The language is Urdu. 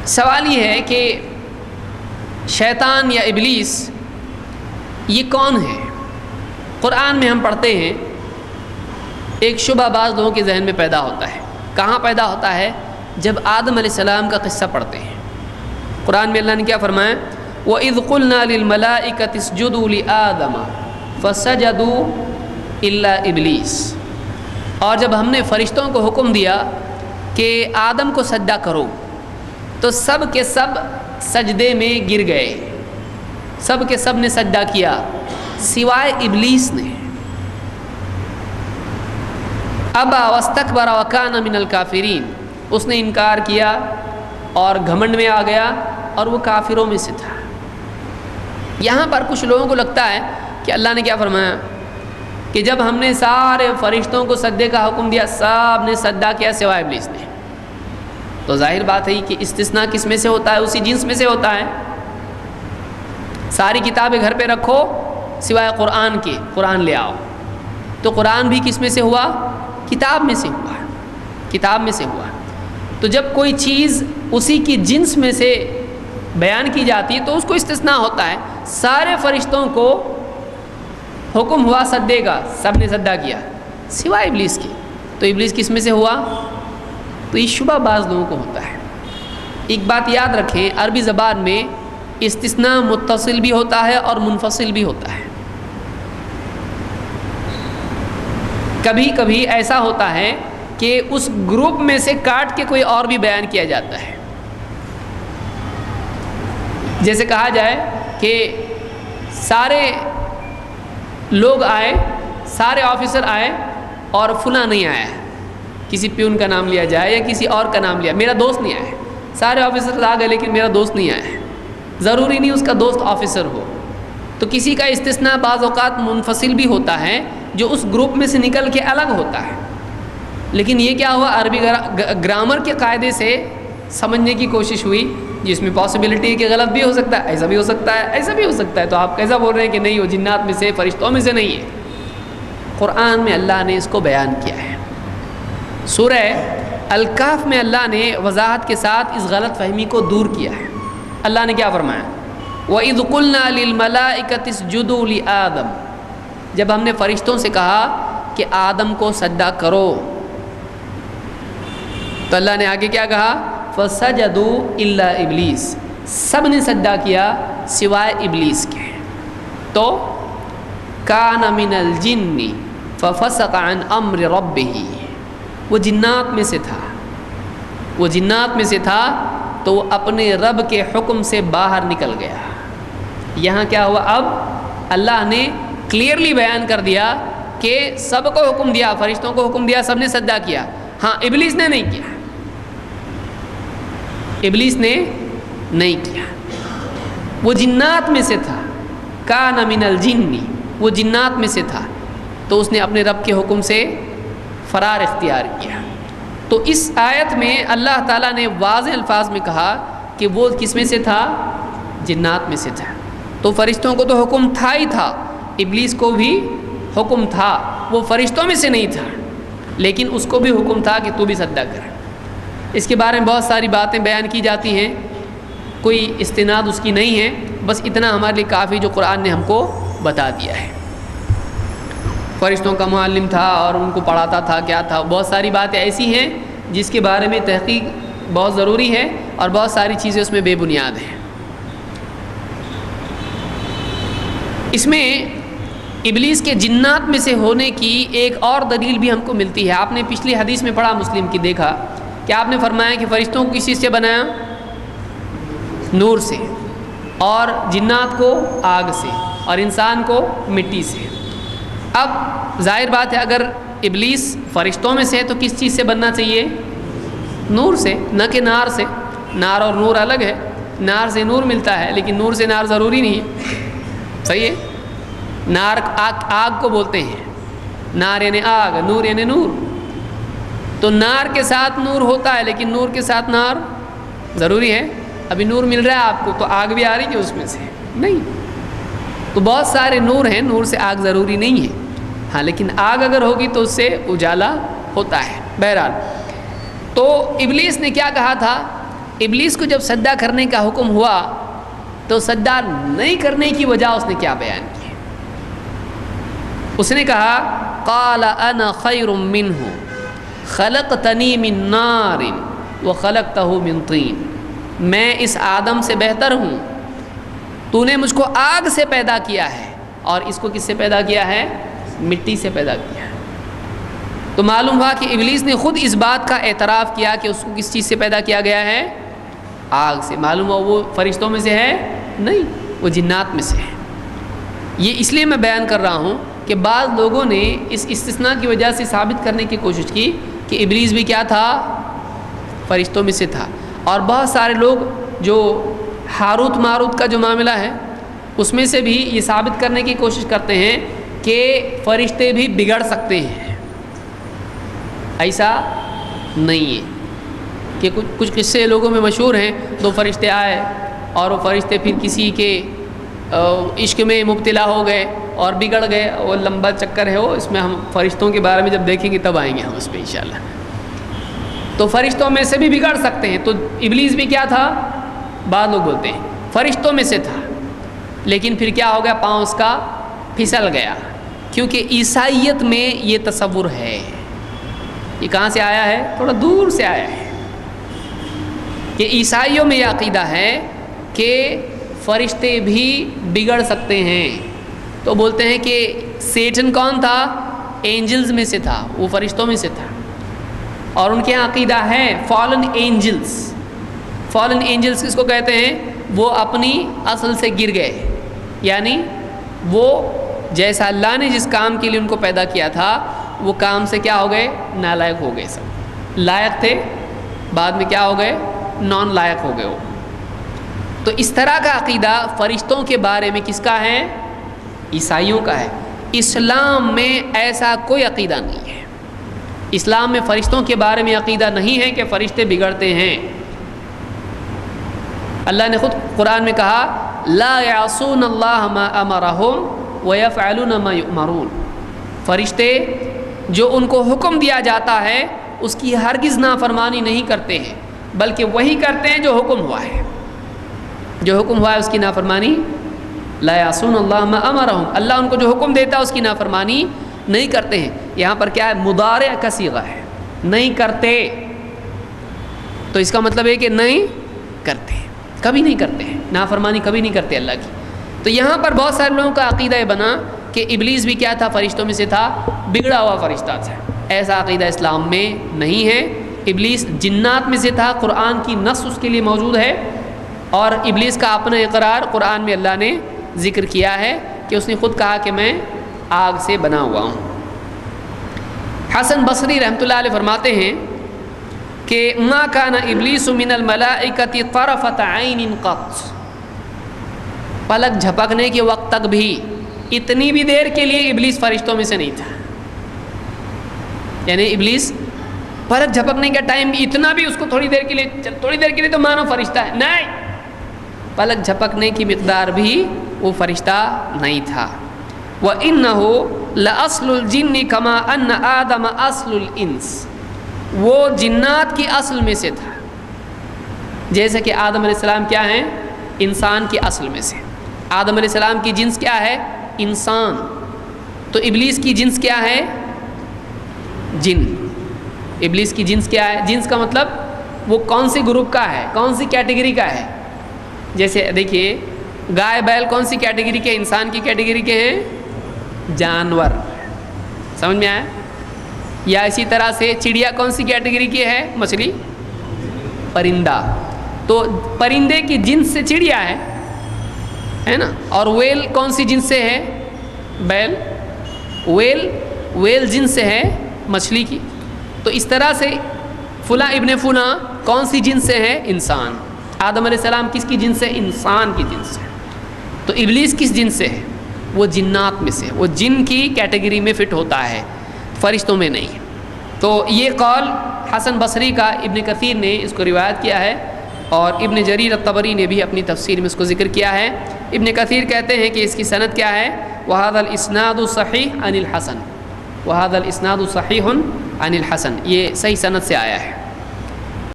سوال یہ ہے کہ شیطان یا ابلیس یہ کون ہے؟ قرآن میں ہم پڑھتے ہیں، ایک شبہ بعض لوگوں کے ذہن میں پیدا ہوتا ہے۔ کہاں پیدا ہوتا ہے؟ جب آدم علیہ السلام کا قصہ پڑھتے ہیں۔ قرآن میں اللہ نے کیا فرمایا؟ وَإِذْ قُلْنَا لِلْمَلَائِكَةِ اسْجُدُوا لِآدَمَ فَسَجَدُوا إِلَّا إِبْلِيسَ، اور جب ہم نے فرشتوں کو حکم دیا کہ آدم کو سجدہ کرو تو سب کے سب سجدے میں گر گئے، سب کے سب نے سجدہ کیا سوائے ابلیس نے۔ ابا واستکبر وکان من الکافرین، اس نے انکار کیا اور گھمنڈ میں آ گیا اور وہ کافروں میں سے تھا۔ یہاں پر کچھ لوگوں کو لگتا ہے کہ اللہ نے کیا فرمایا کہ جب ہم نے سارے فرشتوں کو سجدے کا حکم دیا سب نے سجدہ کیا سوائے ابلیس نے، تو ظاہر بات ہے کہ استثناء کس میں سے ہوتا ہے؟ اسی جنس میں سے ہوتا ہے۔ ساری کتابیں گھر پہ رکھو سوائے قرآن کے، قرآن لے آؤ، تو قرآن بھی کس میں سے ہوا؟ کتاب میں سے ہوا، کتاب میں سے ہوا۔ تو جب کوئی چیز اسی کی جنس میں سے بیان کی جاتی ہے تو اس کو استثناء ہوتا ہے۔ سارے فرشتوں کو حکم ہوا سجدے کا، سب نے سجدہ کیا سوائے ابلیس کے، تو ابلیس کس میں سے ہوا؟ تو یہ شبہ بعض لوگوں کو ہوتا ہے۔ ایک بات یاد رکھیں، عربی زبان میں استثناء متصل بھی ہوتا ہے اور منفصل بھی ہوتا ہے۔ کبھی کبھی ایسا ہوتا ہے کہ اس گروپ میں سے کاٹ کے کوئی اور بھی بیان کیا جاتا ہے۔ جیسے کہا جائے کہ سارے لوگ آئے، سارے آفیسر آئے اور فلاں نہیں آیا، کسی پیون کا نام لیا جائے یا کسی اور کا نام لیا، میرا دوست نہیں آیا، سارے آفیسر آ گئے لیکن میرا دوست نہیں آیا۔ ضروری نہیں اس کا دوست آفیسر ہو، تو کسی کا استثناء بعض اوقات منفصل بھی ہوتا ہے جو اس گروپ میں سے نکل کے الگ ہوتا ہے۔ لیکن یہ کیا ہوا؟ عربی گرامر کے قاعدے سے سمجھنے کی کوشش ہوئی، جس میں پاسبلٹی ہے کہ غلط بھی ہو سکتا ہے، ایسا بھی ہو سکتا ہے، ایسا بھی ہو سکتا ہے، تو آپ کیسا بول رہے ہیں کہ نہیں وہ جنات میں سے، فرشتوں میں سے نہیں ہے؟ قرآن میں اللہ نے اس کو بیان کیا ہے۔ سورہ الکہف میں اللہ نے وضاحت کے ساتھ اس غلط فہمی کو دور کیا ہے۔ اللہ نے کیا فرمایا؟ وَإِذْ قُلْنَا لِلْمَلَائِكَةِ اسْجُدُوا لِآدَمَ، جب ہم نے فرشتوں سے کہا کہ آدم کو سجدہ کرو، تو اللہ نے آگے کیا کہا؟ فَسَجَدُوا إِلَّا إِبْلِيسَ، سب نے سجدہ کیا سوائے ابلیس کے۔ تو كَانَ مِنَ الْجِنِّ فَفَسَقَ عَنْ أَمْرِ رَبِّهِ، وہ جنات میں سے تھا، وہ جنات میں سے تھا تو وہ اپنے رب کے حکم سے باہر نکل گیا۔ یہاں کیا ہوا؟ اب اللہ نے کلیئرلی بیان کر دیا کہ سب کو حکم دیا، فرشتوں کو حکم دیا، سب نے سجدہ کیا، ہاں ابلیس نے نہیں کیا، ابلیس نے نہیں کیا، وہ جنات میں سے تھا۔ کان من الجن، وہ جنات میں سے تھا، تو اس نے اپنے رب کے حکم سے فرار اختیار کیا۔ تو اس آیت میں اللہ تعالیٰ نے واضح الفاظ میں کہا کہ وہ کس میں سے تھا؟ جنات میں سے تھا۔ تو فرشتوں کو تو حکم تھا ہی تھا، ابلیس کو بھی حکم تھا، وہ فرشتوں میں سے نہیں تھا لیکن اس کو بھی حکم تھا کہ تو بھی سجدہ کر۔ اس کے بارے میں بہت ساری باتیں بیان کی جاتی ہیں، کوئی استناد اس کی نہیں ہے، بس اتنا ہمارے لیے کافی جو قرآن نے ہم کو بتا دیا ہے۔ فرشتوں کا معلم تھا اور ان کو پڑھاتا تھا، کیا تھا، بہت ساری باتیں ایسی ہیں جس کے بارے میں تحقیق بہت ضروری ہے اور بہت ساری چیزیں اس میں بے بنیاد ہیں۔ اس میں ابلیس کے جنات میں سے ہونے کی ایک اور دلیل بھی ہم کو ملتی ہے۔ آپ نے پچھلی حدیث میں پڑھا مسلم کی، دیکھا کہ آپ نے فرمایا کہ فرشتوں کو کس چیز سے بنایا؟ نور سے، اور جنات کو آگ سے، اور انسان کو مٹی سے۔ اب ظاہر بات ہے اگر ابلیس فرشتوں میں سے ہے تو کس چیز سے بننا چاہیے؟ نور سے، نہ کہ نار سے۔ نار اور نور الگ ہے، نار سے نور ملتا ہے لیکن نور سے نار ضروری نہیں ہے، صحیح ہے؟ نار آگ کو بولتے ہیں، نار یعنی آگ، نور یعنی نور، تو نار کے ساتھ نور ہوتا ہے لیکن نور کے ساتھ نار ضروری ہے۔ ابھی نور مل رہا ہے آپ کو تو آگ بھی آ رہی ہے اس میں سے؟ نہیں۔ تو بہت سارے نور ہیں، نور سے آگ ضروری نہیں ہے، ہاں لیکن آگ اگر ہوگی تو اس سے اجالا ہوتا ہے۔ بہرحال تو ابلیس نے کیا کہا تھا ابلیس کو جب سجدہ کرنے کا حکم ہوا تو سجدہ نہیں کرنے کی وجہ اس نے کیا بیان کی؟ اس نے کہا قال انا خیر منہ خلقتنی من نار وخلقتہ من طین، میں اس آدم سے بہتر ہوں، تو نے مجھ کو آگ سے پیدا کیا ہے اور اس کو کس سے پیدا کیا ہے؟ مٹی سے پیدا کیا ہے۔ تو معلوم ہوا کہ ابلیس نے خود اس بات کا اعتراف کیا کہ اس کو کس چیز سے پیدا کیا گیا ہے؟ آگ سے۔ معلوم ہوا وہ فرشتوں میں سے ہے نہیں، وہ جنات میں سے ہے۔ یہ اس لیے میں بیان کر رہا ہوں کہ بعض لوگوں نے اس استثناء کی وجہ سے ثابت کرنے کی کوشش کی کہ ابلیس بھی کیا تھا؟ فرشتوں میں سے تھا۔ اور بہت سارے لوگ جو ہاروت ماروت کا جو معاملہ ہے اس میں سے بھی یہ ثابت کرنے کی کوشش کرتے ہیں کہ فرشتے بھی بگڑ سکتے ہیں۔ ایسا نہیں ہے کہ کچھ قصے لوگوں میں مشہور ہیں، دو فرشتے آئے اور وہ فرشتے پھر کسی کے عشق میں مبتلا ہو گئے اور بگڑ گئے۔ وہ لمبا چکر ہے، وہ اس میں ہم فرشتوں کے بارے میں جب دیکھیں گے تب آئیں گے ہم اس پہ انشاءاللہ۔ تو فرشتوں میں سے بھی بگڑ سکتے ہیں، تو ابلیس بھی کیا تھا؟ بعض لوگ بولتے ہیں فرشتوں میں سے تھا، لیکن پھر کیا ہو گیا؟ پاؤں اس کا پھسل گیا، کیونکہ عیسائیت میں یہ تصور ہے۔ یہ کہاں سے آیا ہے؟ تھوڑا دور سے آیا ہے کہ عیسائیوں میں یہ عقیدہ ہے کہ فرشتے بھی بگڑ سکتے ہیں۔ تو بولتے ہیں کہ سیٹن کون تھا؟ اینجلز میں سے تھا، وہ فرشتوں میں سے تھا۔ اور ان کے یہاں عقیدہ ہے فالن اینجلز۔ فالن اینجلز کس کو کہتے ہیں؟ وہ اپنی اصل سے گر گئے، یعنی وہ جیسا اللہ نے جس کام کے لیے ان کو پیدا کیا تھا وہ کام سے کیا ہو گئے؟ نالائق ہو گئے۔ سب لائق تھے، بعد میں کیا ہو گئے؟ نان لائق ہو گئے وہ۔ تو اس طرح کا عقیدہ فرشتوں کے بارے میں کس کا ہے؟ عیسائیوں کا ہے۔ اسلام میں ایسا کوئی عقیدہ نہیں ہے۔ اسلام میں فرشتوں کے بارے میں عقیدہ نہیں ہے کہ فرشتے بگڑتے ہیں۔ اللہ نے خود قرآن میں کہا لا یعصون اللہ ما امرہم ویفعلون ما یؤمرون، فرشتے جو ان کو حکم دیا جاتا ہے اس کی ہرگز نافرمانی نہیں کرتے ہیں، بلکہ وہی کرتے ہیں جو حکم ہوا ہے۔ جو حکم ہوا ہے اس کی نافرمانی، لا یعصون اللہ ما امرہم، اللہ ان کو جو حکم دیتا ہے اس کی نافرمانی نہیں کرتے ہیں۔ یہاں پر کیا ہے؟ مضارع کا صیغہ ہے، نہیں کرتے، تو اس کا مطلب ہے کہ نہیں کرتے، کبھی نہیں کرتے ہیں، نافرمانی کبھی نہیں کرتے اللہ کی۔ تو یہاں پر بہت سارے لوگوں کا عقیدہ بنا کہ ابلیس بھی کیا تھا؟ فرشتوں میں سے تھا، بگڑا ہوا فرشتہ تھا۔ ایسا عقیدہ اسلام میں نہیں ہے۔ ابلیس جنات میں سے تھا، قرآن کی نص اس کے لیے موجود ہے، اور ابلیس کا اپنا اقرار قرآن میں اللہ نے ذکر کیا ہے کہ اس نے خود کہا کہ میں آگ سے بنا ہوا ہوں۔ حسن بصری رحمۃ اللہ علیہ فرماتے ہیں کہ ما کان ابلیس من الملائکۃ طرفۃ عین قط، پلک جھپکنے کے وقت تک بھی، اتنی بھی دیر کے لیے ابلیس فرشتوں میں سے نہیں تھا۔ یعنی ابلیس پلک جھپکنے کا ٹائم بھی اتنا بھی اس کو تھوڑی دیر کے لیے تو مانو فرشتہ ہے، نہیں، پلک جھپکنے کی مقدار بھی وہ فرشتہ نہیں تھا۔ وَإِنَّهُ لَأَصْلُ الْجِنِّ كَمَا أَنَّ آدَمَ أَصْلُ الْإِنسِ، وہ جنات کی اصل میں سے تھا، جیسے کہ آدم علیہ السلام کیا ہیں؟ انسان کی اصل میں سے۔ آدم علیہ السلام کی جنس کیا ہے؟ انسان۔ تو ابلیس کی جنس کیا ہے؟ جن۔ ابلیس کی جنس کیا ہے؟ جنس کا مطلب وہ کون سی گروپ کا ہے، کون سی کیٹیگری کا ہے۔ جیسے دیکھیے گائے بیل کون سی کیٹیگری کے؟ انسان کی کیٹیگری کے ہیں، جانور، سمجھ میں آیا؟ یا اسی طرح سے چڑیا کون سی کیٹیگری کی ہے؟ مچھلی، پرندہ۔ تو پرندے کی جنس سے چڑیا ہے نا۔ اور ویل کون سی جنس سے ہے؟ بیل۔ ویل جنس سے ہے مچھلی کی۔ تو اس طرح سے فلاں ابن فلاں کون سی جنس سے ہے؟ انسان۔ آدم علیہ السلام کس کی جنس سے؟ انسان کی جنس سے۔ تو ابلیس کس جنس سے ہے؟ وہ جنات میں سے، وہ جن کی کیٹیگری میں فٹ ہوتا ہے، فرشتوں میں نہیں۔ تو یہ قول حسن بصری کا ابن کثیر نے اس کو روایت کیا ہے، اور ابن جریر الطبری نے بھی اپنی تفسیر میں اس کو ذکر کیا ہے۔ ابن کثیر کہتے ہیں کہ اس کی سند کیا ہے؟ وَهَذَا الْإِسْنَادُ صَحِيحٌ عَنِ الْحَسَنِ، وَهَذَا الْإِسْنَادُ صَحِيحٌ عَنِ الْحَسَنِ، یہ صحیح سند سے آیا ہے۔